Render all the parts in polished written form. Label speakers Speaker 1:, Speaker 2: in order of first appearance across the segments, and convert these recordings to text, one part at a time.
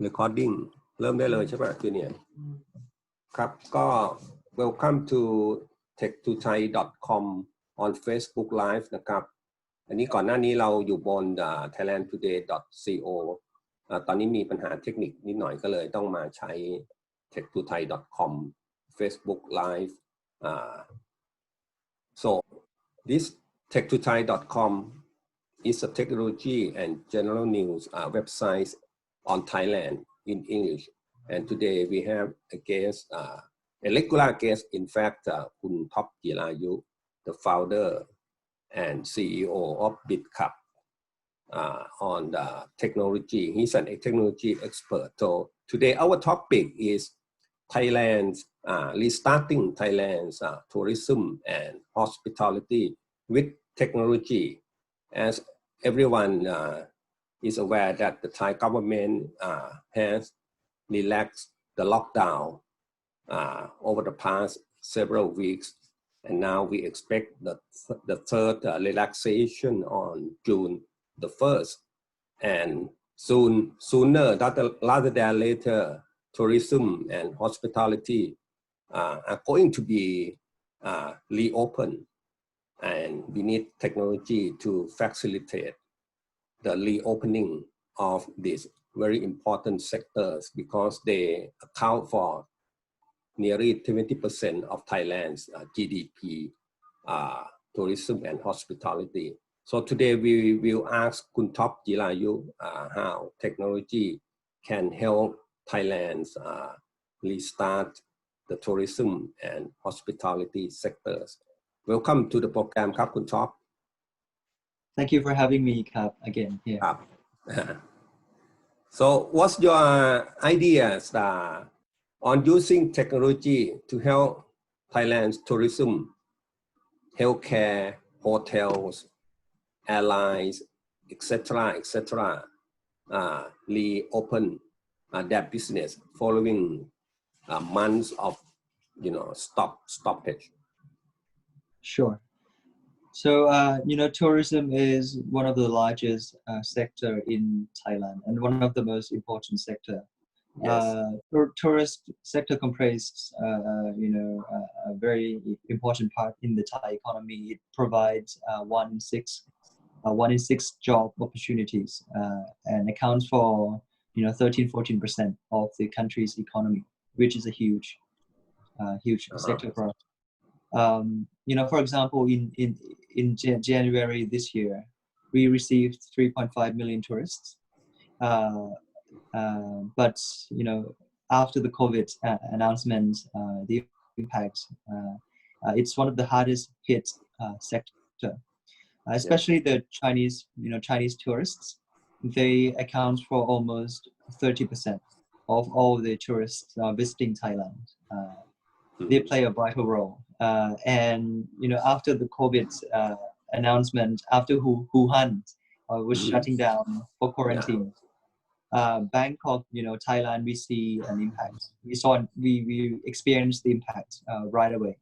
Speaker 1: recording เริ่มได้เลยใช่ป่ะจูเนียร์ครับก็ welcome to tech2thai.com on Facebook Live นะครับอันนี้ก่อนหน้านี้เราอยู่บน thailandtoday.co ตอนนี้มีปัญหาเทคนิคนิดหน่อยก็เลยต้องมาใช้ tech2thai.com Facebook Live so this tech2thai.com is a technology and general news website on Thailand in English. And today we have a guest, a regular guest, in fact, Kun Topp Jirayut, the founder and CEO of BitCup on the technology. He's a technology expert. So today our topic is Thailand's restarting Thailand's tourism and hospitality with technology. As everyone is aware that the Thai government has relaxed the lockdown over the past several weeks, and now we expect the third relaxation on June the 1st, and sooner rather than later, tourism and hospitality are going to be reopened, and we need technology to facilitate the reopening of these very important sectors because they account for nearly 20% of Thailand's GDP, tourism and hospitality. So today we will ask Kun Topp Jirayut how technology can help Thailand's restart the tourism and hospitality sectors. Welcome to the program, Kap Kun Topp.
Speaker 2: Thank you for having me, Kap, again here.
Speaker 1: So what's your ideas on using technology to help Thailand's tourism, healthcare, hotels, airlines, etc., reopen their business following months of, stoppage?
Speaker 2: Sure. So, tourism is one of the largest sector in Thailand and one of the most important sector.
Speaker 1: Yes.
Speaker 2: Tourist sector comprises, a very important part in the Thai economy. It provides one in six job opportunities and accounts for 13-14% of the country's economy, which is a huge sector for us. For example, in January this year, we received 3.5 million tourists. But after the COVID announcement, the impact, it's one of the hardest hit sector, especially the Chinese tourists. They account for almost 30% of all the tourists visiting Thailand. They play a vital role. And after the COVID announcement, after Wuhan was shutting down for quarantine, Bangkok, Thailand, we see an impact. We experienced the impact right away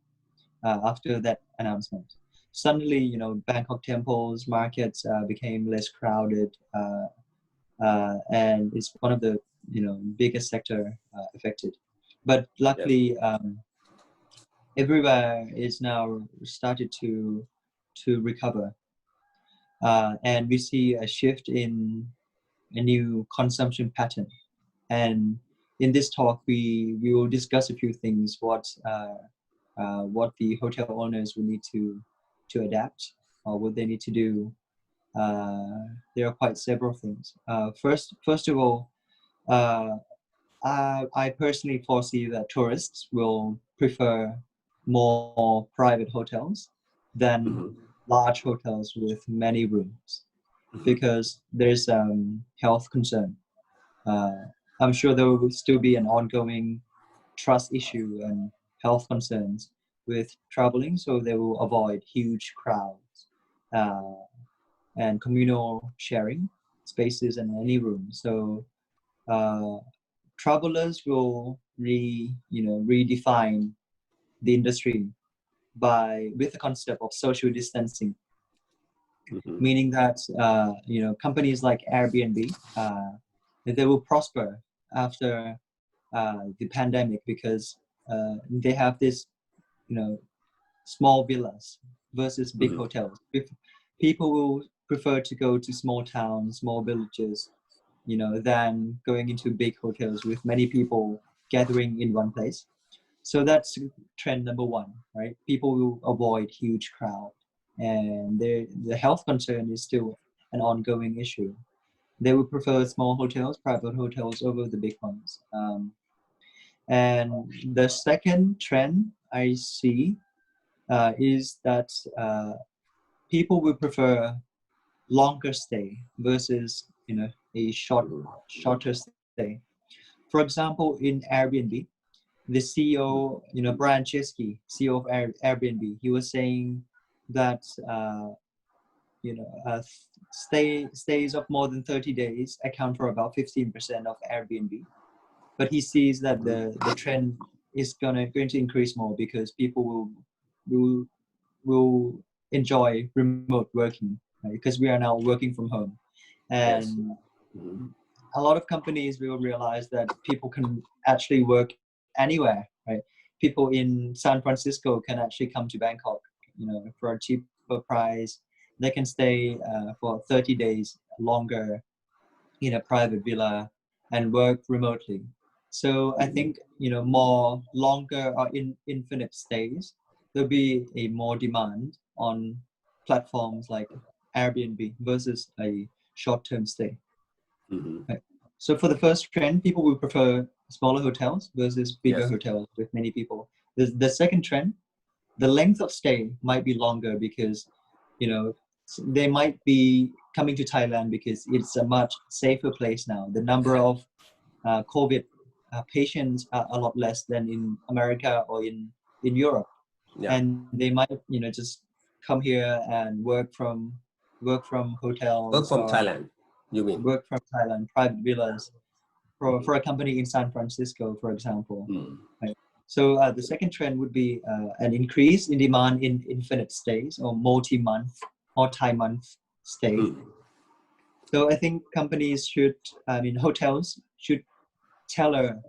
Speaker 2: after that announcement. Suddenly, Bangkok temples, markets became less crowded, and it's one of the biggest sector affected. But luckily, everywhere is now started to recover, and we see a shift in a new consumption pattern. And in this talk, we will discuss a few things. What the hotel owners will need to adapt, or what they need to do. There are quite several things. First of all, I personally foresee that tourists will prefer more private hotels than large hotels with many rooms, because there's health concern. I'm sure there will still be an ongoing trust issue and health concerns with traveling, so they will avoid huge crowds and communal sharing spaces in any room. So travelers will redefine the industry with the concept of social distancing.
Speaker 1: Mhm.
Speaker 2: meaning that companies like Airbnb, they will prosper after the pandemic because they have this small villas versus big
Speaker 1: Mhm.
Speaker 2: hotels. If people will prefer to go to small towns, small villages, than going into big hotels with many people gathering in one place. So that's trend number one, right? People will avoid huge crowd, and the health concern is still an ongoing issue. They would prefer small hotels, private hotels over the big ones. And the second trend I see is that people will prefer longer stay versus a
Speaker 1: Mhm.
Speaker 2: shorter stay. For example, in Airbnb, the CEO, Brian Chesky, CEO of Airbnb, he was saying that you know uh, stays of more than 30 days account for about 15% of Airbnb. But he sees that the trend is going to increase more because people will will enjoy remote working, right? Because we are now working from home,
Speaker 1: Yes.
Speaker 2: and
Speaker 1: Mhm.
Speaker 2: a lot of companies will realize that people can actually work anywhere, right? People in San Francisco can actually come to Bangkok, for a cheaper price. They can stay for 30 days longer in a private villa and work remotely. So I
Speaker 1: Mhm.
Speaker 2: think, more longer or infinite stays, there'll be a more demand on platforms like Airbnb versus a short-term stay.
Speaker 1: Mhm.
Speaker 2: Right. So for the first trend, people will prefer smaller hotels versus bigger
Speaker 1: Yes.
Speaker 2: hotels with many people. The second trend, the length of stay might be longer because, you know, they might be coming to Thailand because it's a much safer place now. The number of COVID patients are a lot less than in America or in Europe,
Speaker 1: Yeah.
Speaker 2: and they might, just come here and work from
Speaker 1: Work
Speaker 2: hotels
Speaker 1: from
Speaker 2: or
Speaker 1: Thailand, you mean?
Speaker 2: work from Thailand, private villas for a company in San Francisco, for example.
Speaker 1: Mm.
Speaker 2: Right? So the second trend would be an increase in demand in infinite stays or multi-month stay.
Speaker 1: Mm.
Speaker 2: So I think hotels should tailor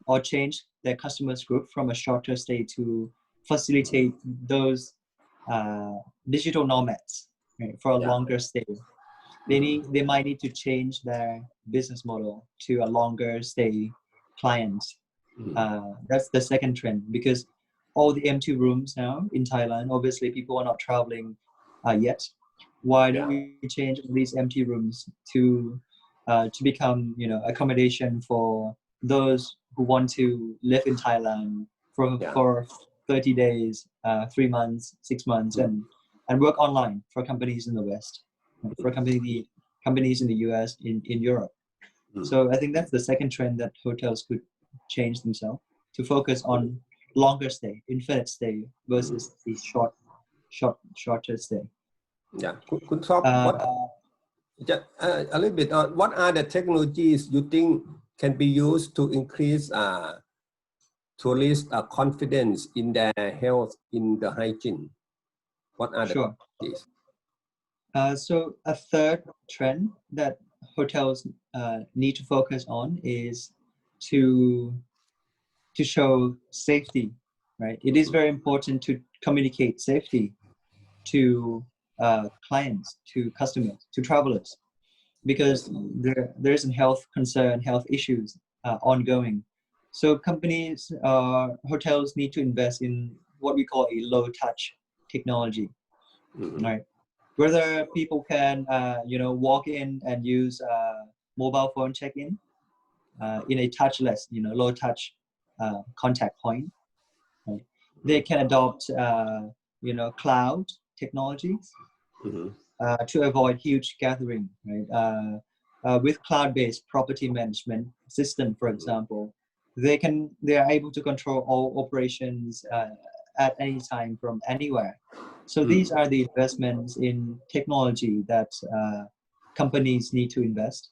Speaker 2: or change their customers group from a shorter stay to facilitate those uh, digital nomads, right, for a
Speaker 1: Yeah.
Speaker 2: longer stay.
Speaker 1: Mm.
Speaker 2: They might need to change their business model to a longer stay client.
Speaker 1: Mm.
Speaker 2: That's the second trend because all the empty rooms now in Thailand, obviously people are not traveling yet. Why don't
Speaker 1: Yeah.
Speaker 2: we change these empty rooms to become accommodation for those who want to live in Thailand
Speaker 1: Yeah.
Speaker 2: for 30 days, 3 months, 6 months,
Speaker 1: Mm.
Speaker 2: and work online for companies in the West, for companies in the US, in Europe.
Speaker 1: Mm.
Speaker 2: So I think that's the second trend that hotels could change themselves to focus on longer stay, infinite stay
Speaker 1: Mm.
Speaker 2: versus the shorter stay.
Speaker 1: Yeah. Could talk
Speaker 2: Uh,
Speaker 1: what just a little bit on what are the technologies you think can be used to increase tourist confidence in their health, in the hygiene? What are the
Speaker 2: sure.
Speaker 1: technologies?
Speaker 2: So a third trend that hotels need to focus on is to to show safety, right? It is
Speaker 1: Mhm.
Speaker 2: very important to communicate safety to clients, to customers, to travelers, because
Speaker 1: Yes.
Speaker 2: there's a health concern, health issues ongoing. So companies, hotels need to invest in what we call a low touch technology,
Speaker 1: Mhm.
Speaker 2: right? Whether people can, walk in and use mobile phone check-in in a touchless, low touch contact point. Right? They can adopt, cloud technologies
Speaker 1: Mhm.
Speaker 2: to avoid huge gathering, right? With cloud-based property management system, for
Speaker 1: Mhm.
Speaker 2: example, they are able to control all operations at any time from anywhere. So these
Speaker 1: Mm.
Speaker 2: are the investments in technology that companies need to invest,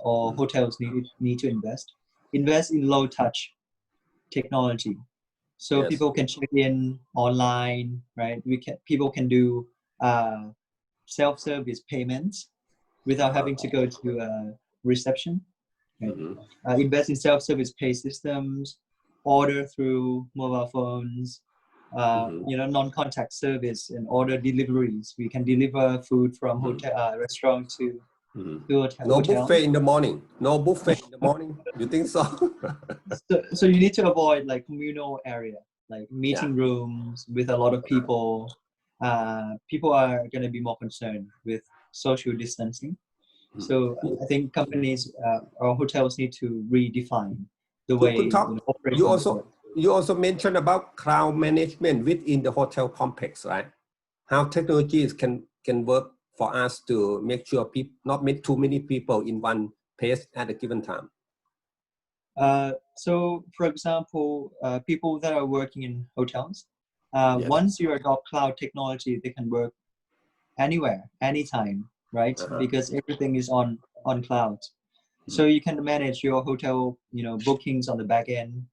Speaker 2: or
Speaker 1: Mm.
Speaker 2: hotels need to invest. Invest in low-touch technology, so
Speaker 1: Yes.
Speaker 2: people can check in online, right? People can do self-service payments without having to go to a reception. Right? Invest in self-service pay systems, order through mobile phones, non-contact service and order deliveries. We can deliver food from hotel, restaurant to hotel.
Speaker 1: No buffet in the morning. No buffet in the morning. You think so?
Speaker 2: So you need to avoid like communal area, like meeting rooms with a lot of people. People are going to be more concerned with social distancing. So I think companies or hotels need to redefine the way operations work.
Speaker 1: You also mentioned about crowd management within the hotel complex, right? How technologies can work for us to make sure people not meet too many people in one place at a given time.
Speaker 2: So, for example, people that are working in hotels, once you adopt cloud technology, they can work anywhere, anytime, right? Because everything is on cloud. So you can manage your hotel, bookings on the back end,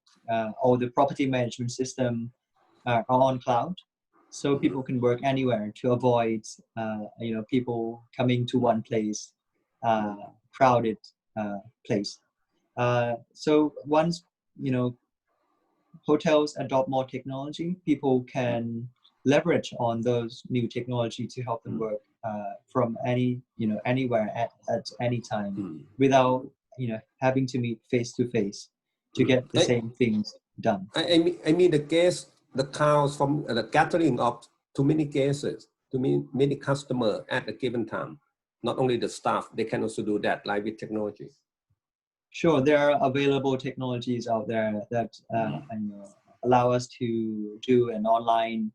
Speaker 2: or the property management system are on cloud. So people can work anywhere to avoid, people coming to one place, crowded place. So once, hotels adopt more technology, people can leverage on those new technology to help them work from anywhere at any time without, having to meet face to face to get the same things done.
Speaker 1: I mean the counts from the gathering of too many cases, many customers at a given time. Not only the staff, they can also do that, like with technology.
Speaker 2: Sure, there are available technologies out there that allow us to do an online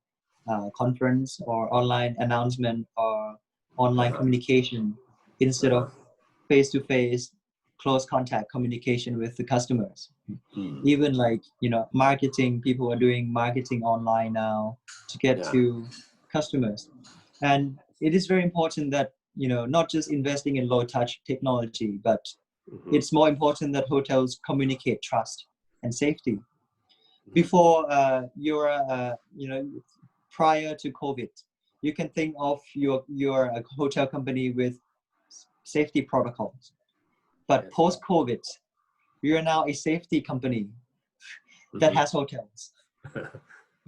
Speaker 2: conference or online announcement or online communication instead of face-to-face close contact communication with the customers. Even like marketing, people are doing marketing online now to get to customers, and it is very important that not just investing in low-touch technology, but it's more important that hotels communicate trust and safety. Before prior to COVID, you can think of your hotel company with safety protocols, but post-COVID, you are now a safety company that has hotels.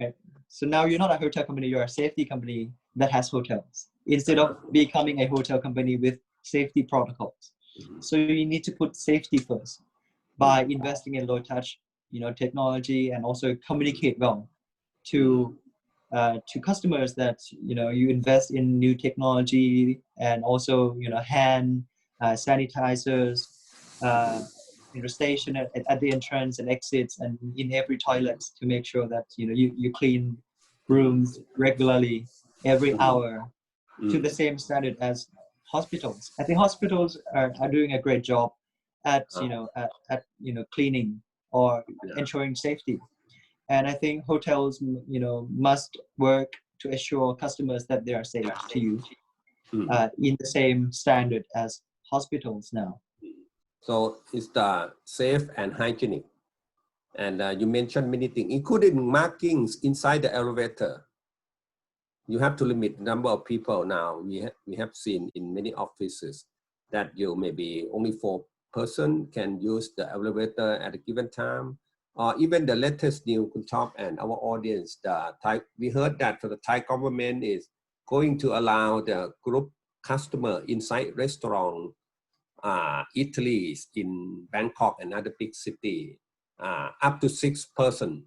Speaker 2: Right? So now you're not a hotel company, you're a safety company that has hotels instead of becoming a hotel company with safety protocols. So you need to put safety first by investing in low touch, technology, and also communicate well to customers that you invest in new technology, and also hand sanitizers in the station at the entrance and exits and in every toilet to make sure that you clean rooms regularly every hour to the same standard as hospitals. I think hospitals are doing a great job at cleaning or ensuring safety, and I think hotels must work to assure customers that they are safe to use in the same standard as hospitals now.
Speaker 1: So it's the safe and hygienic, and you mentioned many things, including markings inside the elevator. You have to limit the number of people now. We have seen in many offices that maybe only 4 persons can use the elevator at a given time. Or even the latest news, Topp and our audience, we heard that the Thai government is going to allow the group customer inside restaurant, eateries in Bangkok and other big city, up to 6 persons.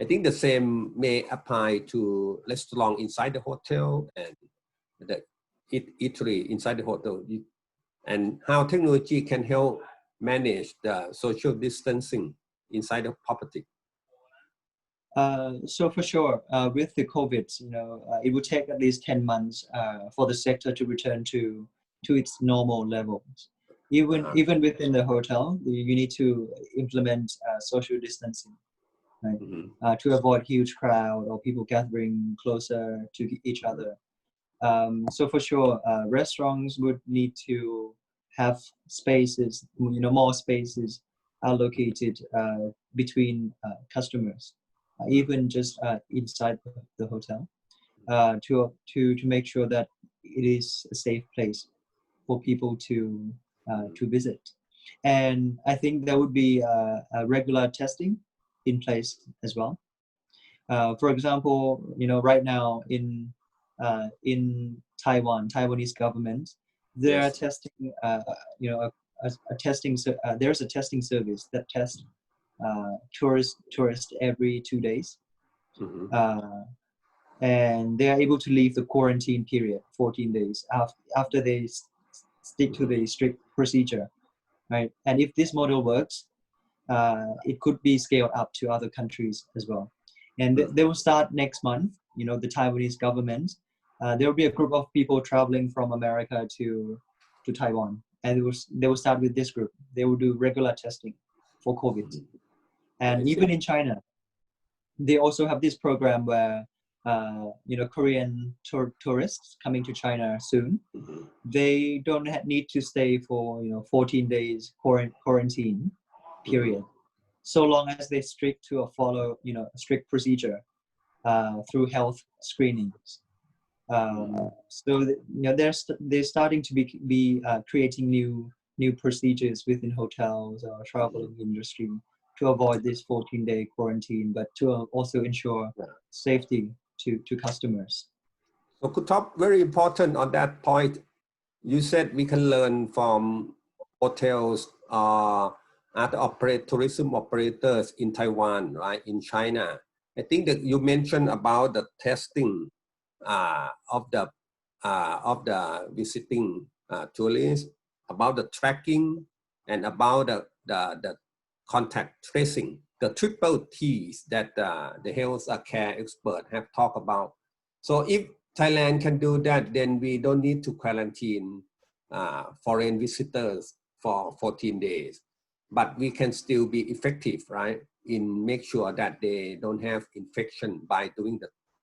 Speaker 1: I think the same may apply to restaurant inside the hotel and the eatery inside the hotel, and how technology can help manage the social distancing inside the property.
Speaker 2: So for sure, with the COVID, it will take at least 10 months for the sector to return to its normal levels. Even within the hotel, you need to implement social distancing. Right? To avoid huge crowd or people gathering closer to each other. So for sure, restaurants would need to have spaces, more spaces allocated between customers, even just inside the hotel, to make sure that it is a safe place for people to visit. And I think there would be a regular testing in place as well. For example, right now in Taiwanese government, they are
Speaker 1: Yes.
Speaker 2: testing, a testing. There's a testing service that tests tourists every 2 days,
Speaker 1: Mhm.
Speaker 2: and they are able to leave the quarantine period 14 days after they stick to the strict procedure, right? And if this model works, it could be scaled up to other countries as well. And they will start next month. The Taiwanese government, there will be a group of people traveling from America to Taiwan, and they will start with this group. They will do regular testing for COVID.
Speaker 1: I
Speaker 2: And
Speaker 1: see.
Speaker 2: even in China, they also have this program where Korean tourists coming to China soon,
Speaker 1: Mhm.
Speaker 2: they don't need to stay for 14 days quarantine period,
Speaker 1: Mhm.
Speaker 2: so long as they follow a strict procedure through health screenings. So they're starting to be creating new procedures within hotels or traveling industry to avoid this 14-day quarantine, but to also ensure
Speaker 1: Yeah.
Speaker 2: safety to customers.
Speaker 1: So Kutop, very important on that point. You said we can learn from hotels, other tourism operators in Taiwan, right? In China. I think that you mentioned about the testing of the visiting tourists, about the tracking, and about the contact tracing, the triple T's that the health care expert have talked about. So if Thailand can do that, then we don't need to quarantine foreign visitors for 14 days. But we can still be effective, right? In make sure that they don't have infection by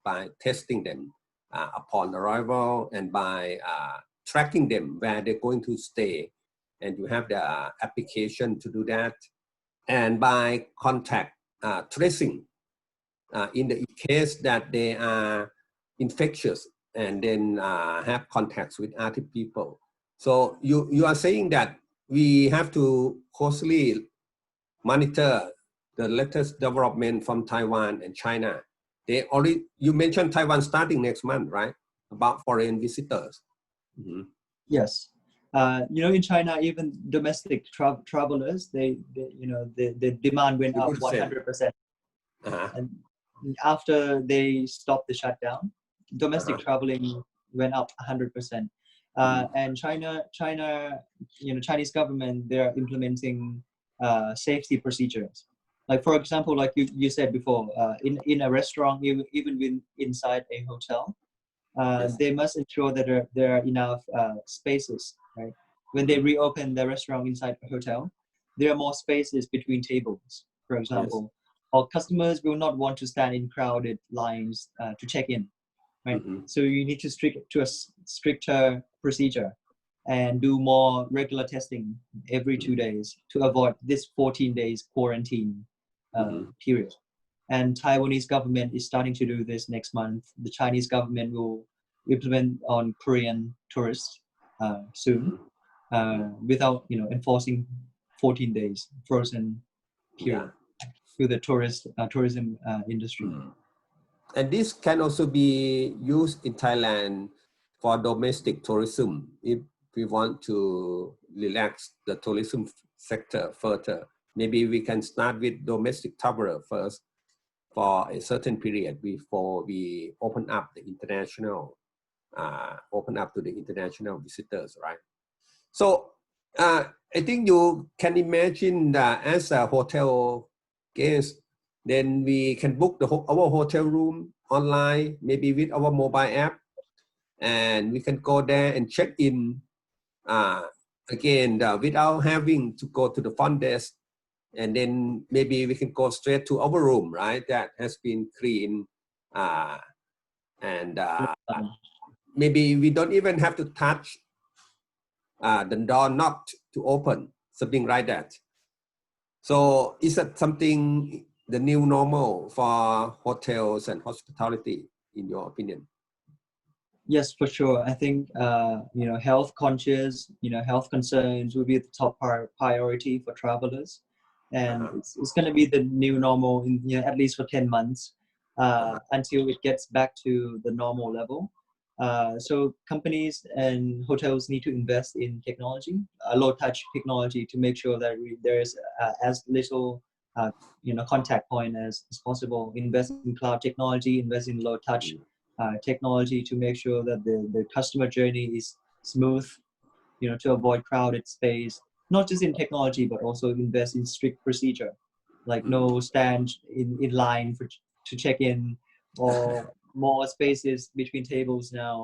Speaker 1: by testing them upon arrival, and by tracking them where they're going to stay. And you have the application to do that. And by contact tracing, in the case that they are infectious and then have contacts with other people. So you are saying that we have to closely monitor the latest development from Taiwan and China. You mentioned Taiwan starting next month, right? About foreign visitors. Mhm.
Speaker 2: Yes. In China, even domestic travelers, the demand went
Speaker 1: You do
Speaker 2: up
Speaker 1: the same.
Speaker 2: 100%.
Speaker 1: Uh-huh.
Speaker 2: And after they stopped the shutdown, domestic
Speaker 1: Uh-huh.
Speaker 2: traveling went up 100%. And Chinese government, they're implementing safety procedures. Like, for example, like you said before, in a restaurant, even inside a hotel,
Speaker 1: Yes.
Speaker 2: they must ensure that there are enough spaces, right? When they reopen the restaurant inside a hotel, there are more spaces between tables, for
Speaker 1: Yes.
Speaker 2: example. Or customers will not want to stand in crowded lines to check in, right?
Speaker 1: Mm-hmm.
Speaker 2: So you need to stick to a stricter procedure and do more regular testing every 2 days to avoid this 14 days quarantine
Speaker 1: Mm-hmm.
Speaker 2: period. And Taiwanese government is starting to do this next month. The Chinese government will implement on Korean tourists soon, without enforcing 14 days frozen
Speaker 1: Yeah.
Speaker 2: period to the tourism industry.
Speaker 1: And this can also be used in Thailand for domestic tourism if we want to relax the tourism sector further. Maybe we can start with domestic traveler first for a certain period before we open up open up to the international visitors, right? So I think you can imagine that as a hotel guest, then we can book our hotel room online, maybe with our mobile app, and we can go there and check in again without having to go to the front desk. And then maybe we can go straight to our room, right? That has been cleaned. And maybe we don't even have to touch the door not to open, something like that. So is that something the new normal for hotels and hospitality, in your opinion?
Speaker 2: Yes, for sure. I think health conscious, health concerns will be the top priority for travelers, and
Speaker 1: Uh-huh.
Speaker 2: it's going to be the new normal in at least for 10 months
Speaker 1: Uh-huh.
Speaker 2: until it gets back to the normal level. So companies and hotels need to invest in technology, low touch technology, to make sure that there is as little contact point as possible. Invest in cloud technology, invest in low touch technology to make sure that the customer journey is smooth, to avoid crowded space, not just in technology, but also invest in strict procedure, like no stand in line to check in, or more spaces between tables now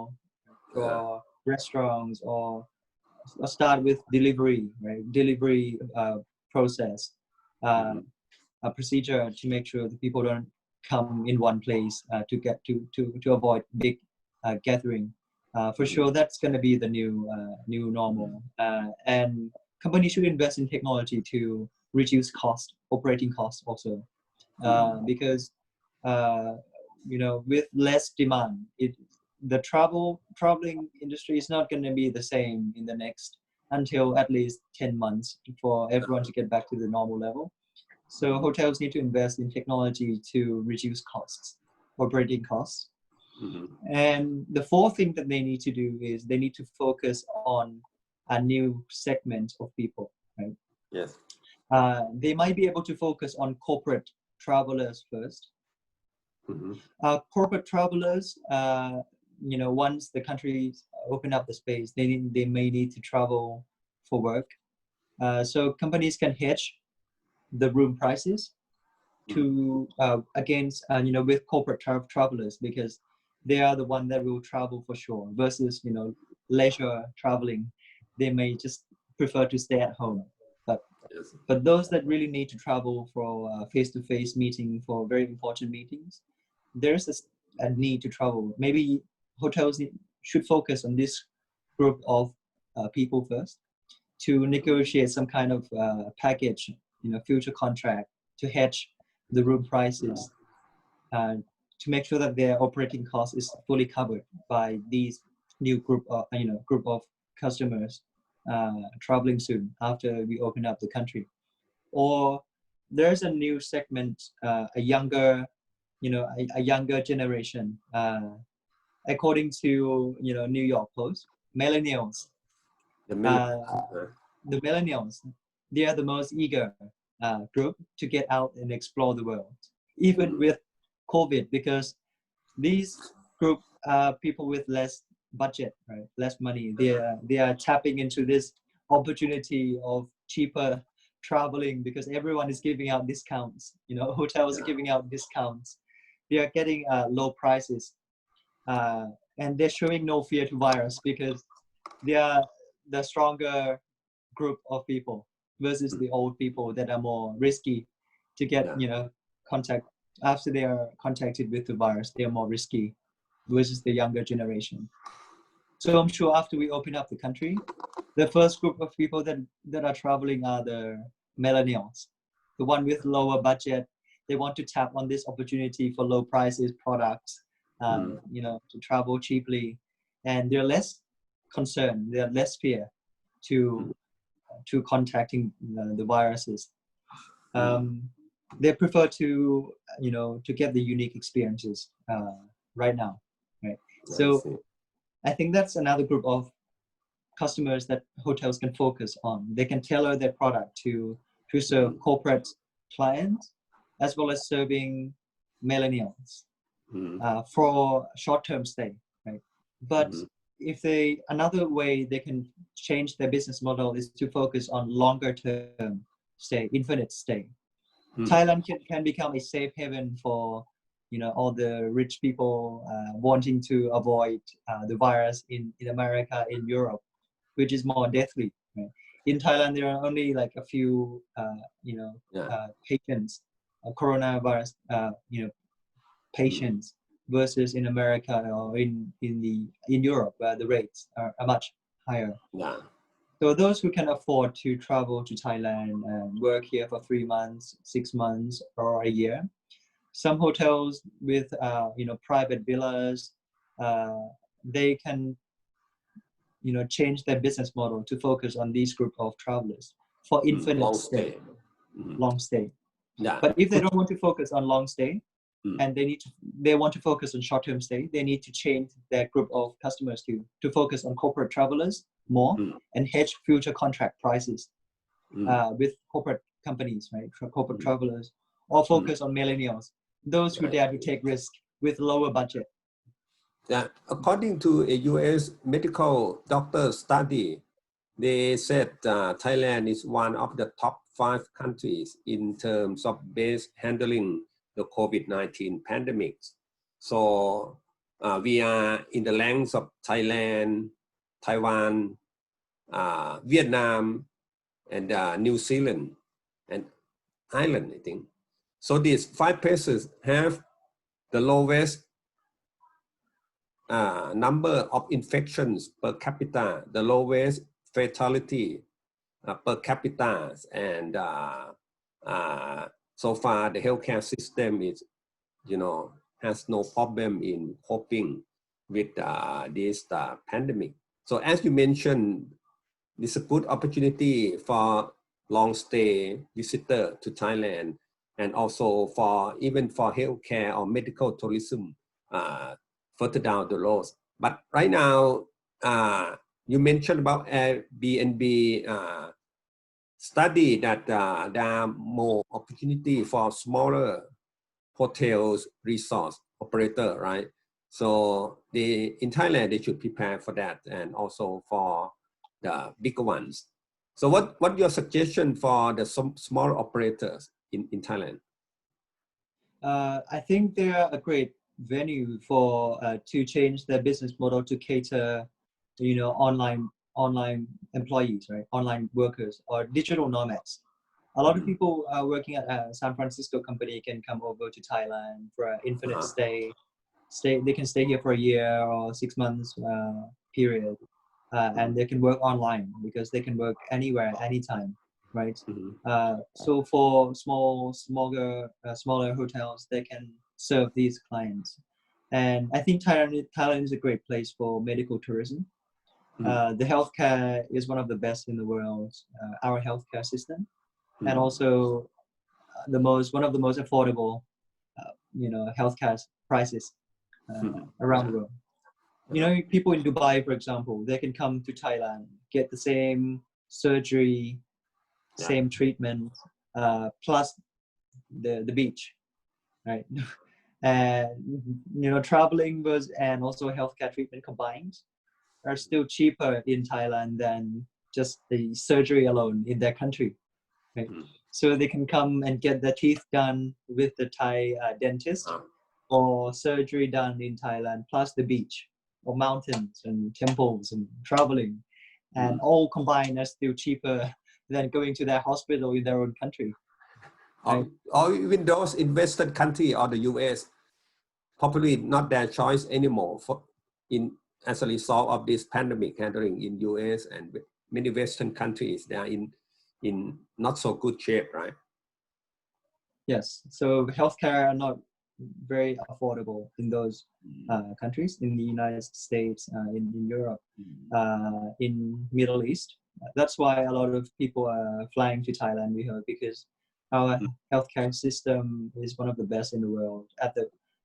Speaker 1: Yeah.
Speaker 2: for restaurants, or start with delivery, right? Delivery process, uh, a procedure to make sure that people don't come in one place to avoid big gathering. For sure, that's going to be the new normal, and companies should invest in technology to reduce operating costs also, because uh, with less demand, the traveling industry is not going to be the same in the next until at least 10 months for everyone to get back to the normal level. So hotels need to invest in technology to reduce costs, operating costs. And the fourth thing that they need to do is they need to focus on a new segment of people, right?
Speaker 1: Yes.
Speaker 2: They might be able to focus on corporate travelers first. Corporate travelers, once the countries open up the space, they may need to travel for work. So companies can hedge the room prices to against with corporate travelers, because they are the one that will travel for sure, versus leisure traveling, they may just prefer to stay at home. but
Speaker 1: Yes.
Speaker 2: but those that really need to travel for face-to-face meeting, for very important meetings, there's a need to travel. Maybe hotels should focus on this group of people first, to negotiate some kind of package, future contract, to hedge the room prices, uh, to make sure that their operating cost is fully covered by these new group of customers traveling soon after we open up the country. Or there's a new segment, a younger generation. According to New York Post, millennials.
Speaker 1: The million.
Speaker 2: Uh, the millennials, they are the most eager group to get out and explore the world, even with COVID, because these group people with less budget, right, less money, they are tapping into this opportunity of cheaper traveling, because everyone is giving out discounts. Hotels are giving out discounts. They are getting low prices, uh, and they're showing no fear to virus, because they are the stronger group of people versus the old people that are more risky to get
Speaker 1: Yeah.
Speaker 2: contact. After they are contacted with the virus, they are more risky versus the younger generation. So I'm sure after we open up the country, the first group of people that are traveling are the millennials, the one with lower budget. They want to tap on this opportunity for low prices products, to travel cheaply, and they're less concerned, they're less fear to contacting the viruses. They prefer to get the unique experiences right now, right?
Speaker 1: I
Speaker 2: So
Speaker 1: see.
Speaker 2: I think that's another group of customers that hotels can focus on. They can tailor their product to serve corporate clients, as well as serving millennials for short-term stay, right? But if another way they can change their business model is to focus on longer-term stay, infinite stay. Thailand can become a safe haven for all the rich people wanting to avoid the virus in America, in Europe, which is more deathly. Right? In Thailand, there are only like a few patients, coronavirus patients, versus in America or in Europe, where the rates are much higher.
Speaker 1: Yeah.
Speaker 2: So those who can afford to travel to Thailand and work here for 3 months, 6 months, or a year, some hotels with private villas, they can, change their business model to focus on these group of travelers for infinite
Speaker 1: long
Speaker 2: stay,
Speaker 1: stay.
Speaker 2: long stay.
Speaker 1: Yeah.
Speaker 2: But if they don't want to focus on long stay,
Speaker 1: Mm.
Speaker 2: and they want to focus on short-term stay, they need to change their group of customers to focus on corporate travelers more and hedge future contract prices with corporate companies, right? For corporate travelers, or focus on millennials, those who dare to take risk with lower budget.
Speaker 1: Yeah, according to a U.S. medical doctor study, they said Thailand is one of the top 5 countries in terms of best handling the COVID-19 pandemic. So we are in the ranks of Thailand, Taiwan, Vietnam, and New Zealand, and Ireland, I think. So these 5 places have the lowest number of infections per capita, the lowest fatality per capita, and so far the healthcare system is, has no problem in coping with this pandemic. So as you mentioned, it's a good opportunity for long stay visitor to Thailand, and also even for healthcare or medical tourism further down the road. But right now, you mentioned about Airbnb study that there are more opportunity for smaller hotels, resorts operator, right? So in Thailand, they should prepare for that, and also for the bigger ones. So what your suggestion for the small operators in Thailand?
Speaker 2: I think they're a great venue for to change their business model to cater, online employees, right? Online workers or digital nomads. A lot of people working at a San Francisco company can come over to Thailand for an infinite stay. They can stay here for a year or 6 months period, and they can work online because they can work anywhere, anytime, right? So for smaller hotels, they can serve these clients. And I think Thailand is a great place for medical tourism. The healthcare is one of the best in the world, our healthcare system, and also one of the most affordable, healthcare prices around the world. People in Dubai, for example, they can come to Thailand, get the same surgery, same treatment, plus the beach, right? And traveling and also healthcare treatment combined are still cheaper in Thailand than just the surgery alone in their country, right? So they can come and get their teeth done with the Thai dentist, or surgery done in Thailand, plus the beach or mountains and temples and traveling, and all combined are still cheaper than going to their hospital in their own country. Right?
Speaker 1: Or even those in Western country or the US, probably not their choice anymore as a result of this pandemic handling in US and many Western countries. They are in not so good shape, right?
Speaker 2: Yes. So healthcare are not very affordable in those countries, in the United States, in Europe, in Middle East. That's why a lot of people are flying to Thailand, we heard, because our healthcare system is one of the best in the world.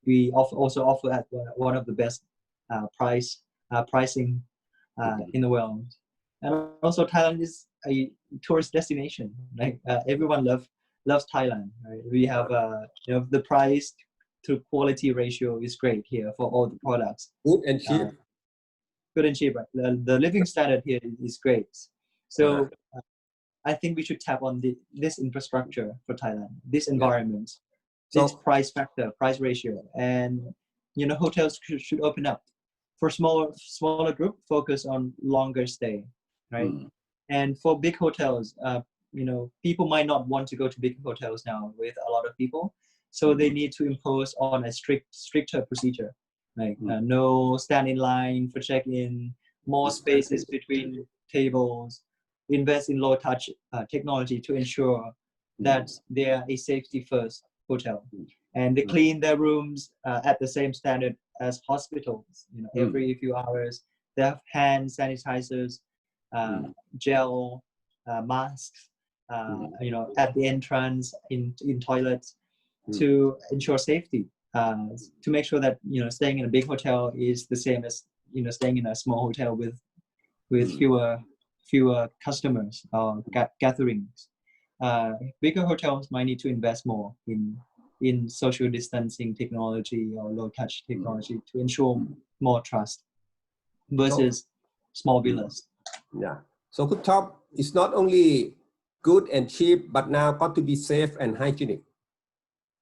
Speaker 2: We also offer at one of the best pricing in the world. And also Thailand is a tourist destination. Like everyone loves Thailand. Right? We have the price to quality ratio is great here for all the products.
Speaker 1: Good and cheap.
Speaker 2: Good and cheap. Right? The living standard here is great. So I think we should tap on this infrastructure for Thailand, this environment, this price factor, price ratio, and hotels should open up for smaller group. Focus on longer stay, right? And for big hotels, people might not want to go to big hotels now with a lot of people, so they need to impose on a stricter procedure, like no stand in line for check-in, more spaces between tables, invest in low touch technology to ensure that they are a safety first hotel, and they clean their rooms at the same standard as hospitals. Every few hours they have hand sanitizers, gel, masks, at the entrance in toilets to ensure safety. To make sure that staying in a big hotel is the same as staying in a small hotel with fewer customers or gatherings. Bigger hotels might need to invest more in social distancing technology or low touch technology to ensure more trust versus small villas.
Speaker 1: Yeah. So good top is not only good and cheap, but now got to be safe and hygienic.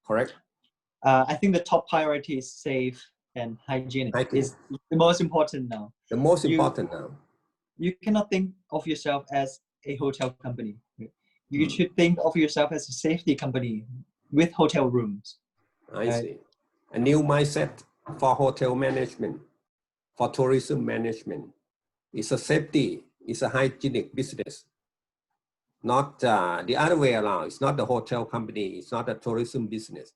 Speaker 1: Correct?
Speaker 2: I think the top priority is safe and hygienic. Is the most important now.
Speaker 1: The most important now.
Speaker 2: You cannot think of yourself as a hotel company. You should think of yourself as a safety company with hotel rooms.
Speaker 1: I see. A new mindset for hotel management, for tourism management. It's a safety, it's a hygienic business. Not the other way around. It's not the hotel company, it's not a tourism business,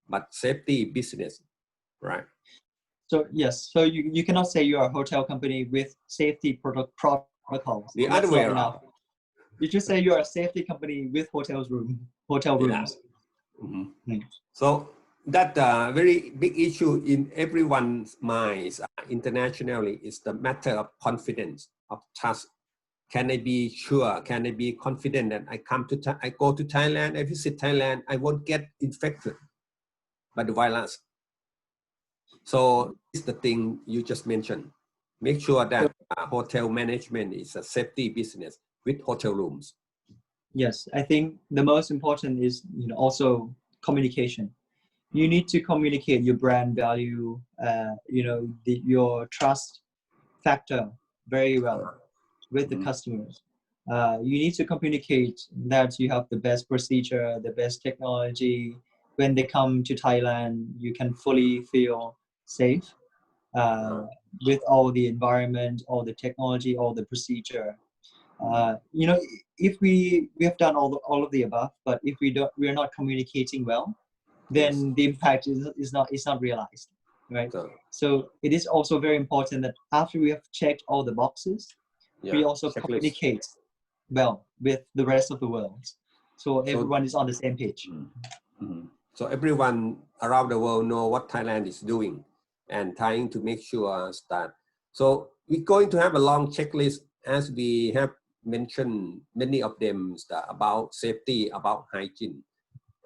Speaker 1: but safety business, right?
Speaker 2: So yes, so you cannot say you are a hotel company with safety protocols.
Speaker 1: The other way around.
Speaker 2: Enough. You just say you are a safety company with hotel rooms.
Speaker 1: Yeah. So that very big issue in everyone's minds internationally is the matter of confidence, of trust. Can I be sure? Can I be confident that I go to Thailand, I visit Thailand, I won't get infected by the virus? So it's the thing you just mentioned. Make sure that hotel management is a safety business with hotel rooms.
Speaker 2: Yes, I think the most important is also communication. You need to communicate your brand value, your trust factor very well with the customers. You need to communicate that you have the best procedure, the best technology. When they come to Thailand, you can fully feel safe with all the environment, all the technology, all the procedure. If we have done all of the above, but if we are not communicating well, then the impact is not realized, right? So it is also very important that after we have checked all the boxes, we also communicate well with the rest of the world, so everyone is on the same page.
Speaker 1: So everyone around the world know what Thailand is doing and trying to make sure that. So we're going to have a long checklist, as we have mentioned many of them about safety, about hygiene,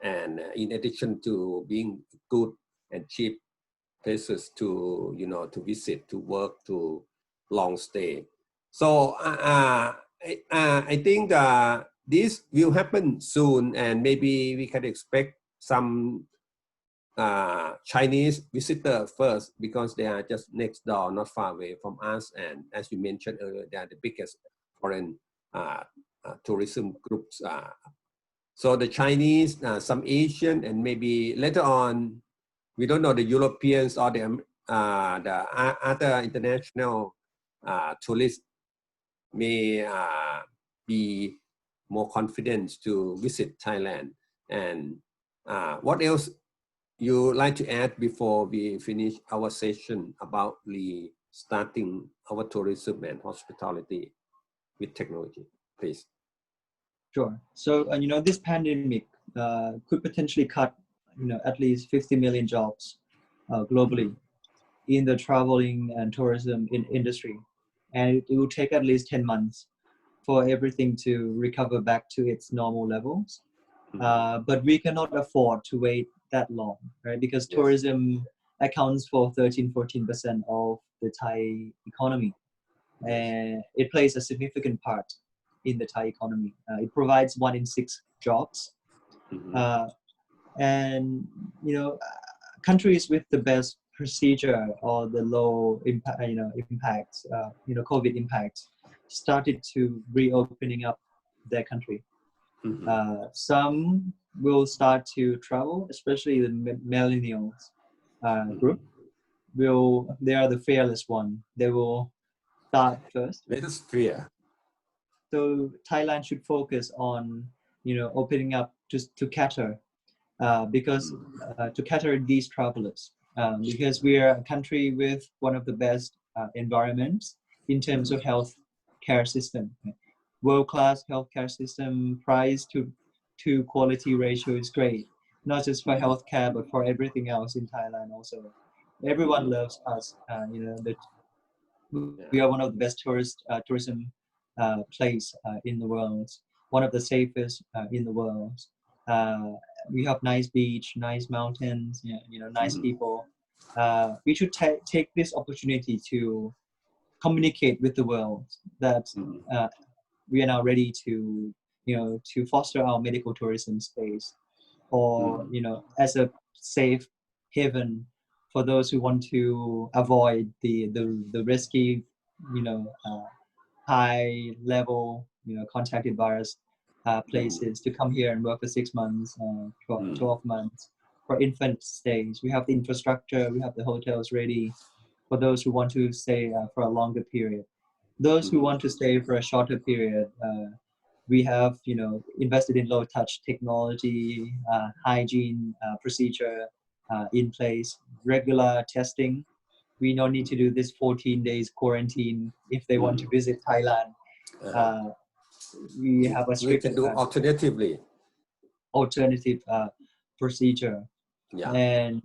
Speaker 1: and in addition to being good and cheap places to to visit, to work, to long stay. So I think this will happen soon, and maybe we can expect some Chinese visitor first, because they are just next door, not far away from us, and as you mentioned earlier, they are the biggest foreign tourism groups. So the Chinese, some Asian, and maybe later on, we don't know, the Europeans or the other international tourists may be more confident to visit Thailand. And what else you like to add before we finish our session about restarting our tourism and hospitality with technology, please?
Speaker 2: Sure. So this pandemic could potentially cut at least 50 million jobs globally in the traveling and tourism industry, and it will take at least 10 months for everything to recover back to its normal levels. But we cannot afford to wait that long, right? Because tourism accounts for 13-14% of the Thai economy, and it plays a significant part in the Thai economy. It provides 1 in 6 jobs, and countries with the best procedure or the low impact, COVID impact, started to reopening up their country. Some will start to travel, especially the millennials group. They are the fearless one. They will start first.
Speaker 1: Let us fear.
Speaker 2: So Thailand should focus on opening up just to cater, because to cater these travelers. because we are a country with one of the best environments in terms of health care system. World-class healthcare system, price to quality ratio is great, not just for healthcare but for everything else in Thailand also. Everyone loves us. We are one of the best tourism place in the world, one of the safest in the world. We have nice beach, nice mountains, nice people. We should take this opportunity to communicate with the world that we are now ready to foster our medical tourism space, or as a safe haven for those who want to avoid the risky high level contacted virus places to come here and work for 6 months, 12 months for infant stays. We have the infrastructure, we have the hotels ready for those who want to stay for a longer period. Those who want to stay for a shorter period, we have invested in low touch technology, hygiene procedure in place, regular testing. We don't need to do this 14 days quarantine if they want to visit Thailand. We have a strict
Speaker 1: we can do
Speaker 2: alternative procedure.
Speaker 1: Yeah.
Speaker 2: And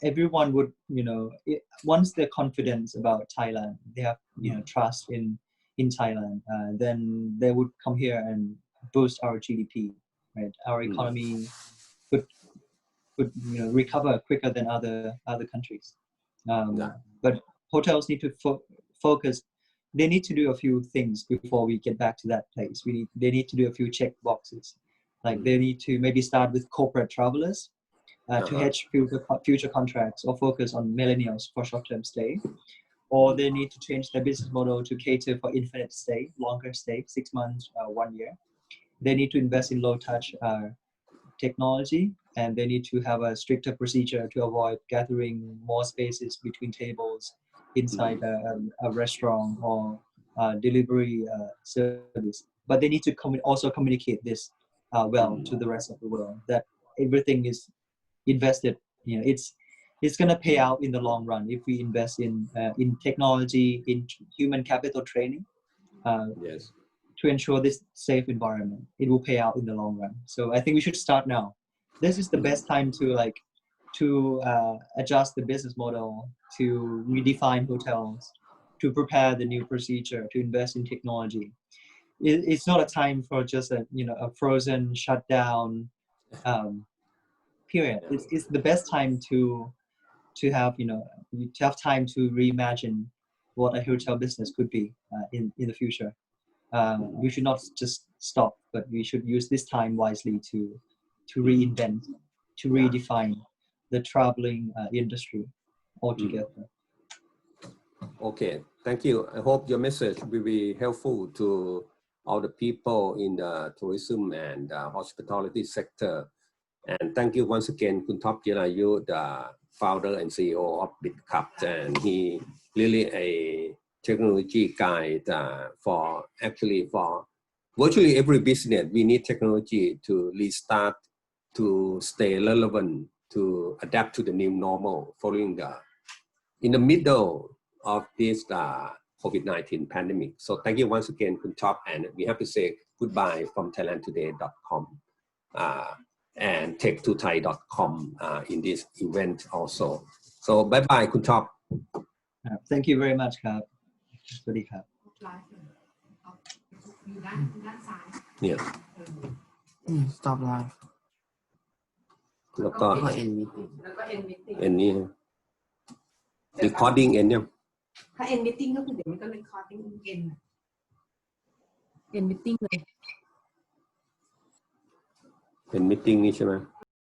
Speaker 2: everyone would once they're confident about Thailand, they have trust in Thailand, then they would come here and boost our GDP, right? Our economy could recover quicker than other countries. But hotels need to focus. They need to do a few things before we get back to that place. They need to do a few check boxes, like they need to maybe start with corporate travelers to hedge future contracts, or focus on millennials for short-term stay, or they need to change their business model to cater for infinite stay, longer stay, 6 months, 1 year. They need to invest in low-touch technology, and they need to have a stricter procedure to avoid gathering more spaces between tables inside a restaurant or delivery service. But they need to also communicate this well to the rest of the world, that everything is invested. It's going to pay out in the long run if we invest in technology, in human capital training. To ensure this safe environment. It will pay out in the long run. So I think we should start now. This is the best time to adjust the business model, to redefine hotels, to prepare the new procedure, to invest in technology. It's not a time for just a frozen shutdown period. It's the best time to have time to reimagine what a hotel business could be in the future. We should not just stop, but we should use this time wisely to reinvent, to redefine the traveling industry altogether.
Speaker 1: Okay, thank you. I hope your message will be helpful to all the people in the tourism and hospitality sector. And thank you once again, Kun Topp Jirayut, the founder and CEO of BitCup, and he really a technology guide for virtually every business. We need technology to restart, to stay relevant, to adapt to the new normal following in the middle of this COVID-19 pandemic. So thank you once again, Kun Topp, and we have to say goodbye from thailandtoday.com and tech2thai.com in this event also. So bye-bye, Kun Topp.
Speaker 2: Thank you very much, Kap. สวัสดีครับ
Speaker 1: เนี่ย
Speaker 3: stop live
Speaker 1: แล้วก็
Speaker 3: end meeting
Speaker 4: แล้วก็ end meeting
Speaker 1: end นี้ recording end ยัง
Speaker 4: ถ้า end meeting ก็คือเดี๋ยวมันก็ recording end meeting เลย
Speaker 1: เป็น meeting นี้ใช่ไหม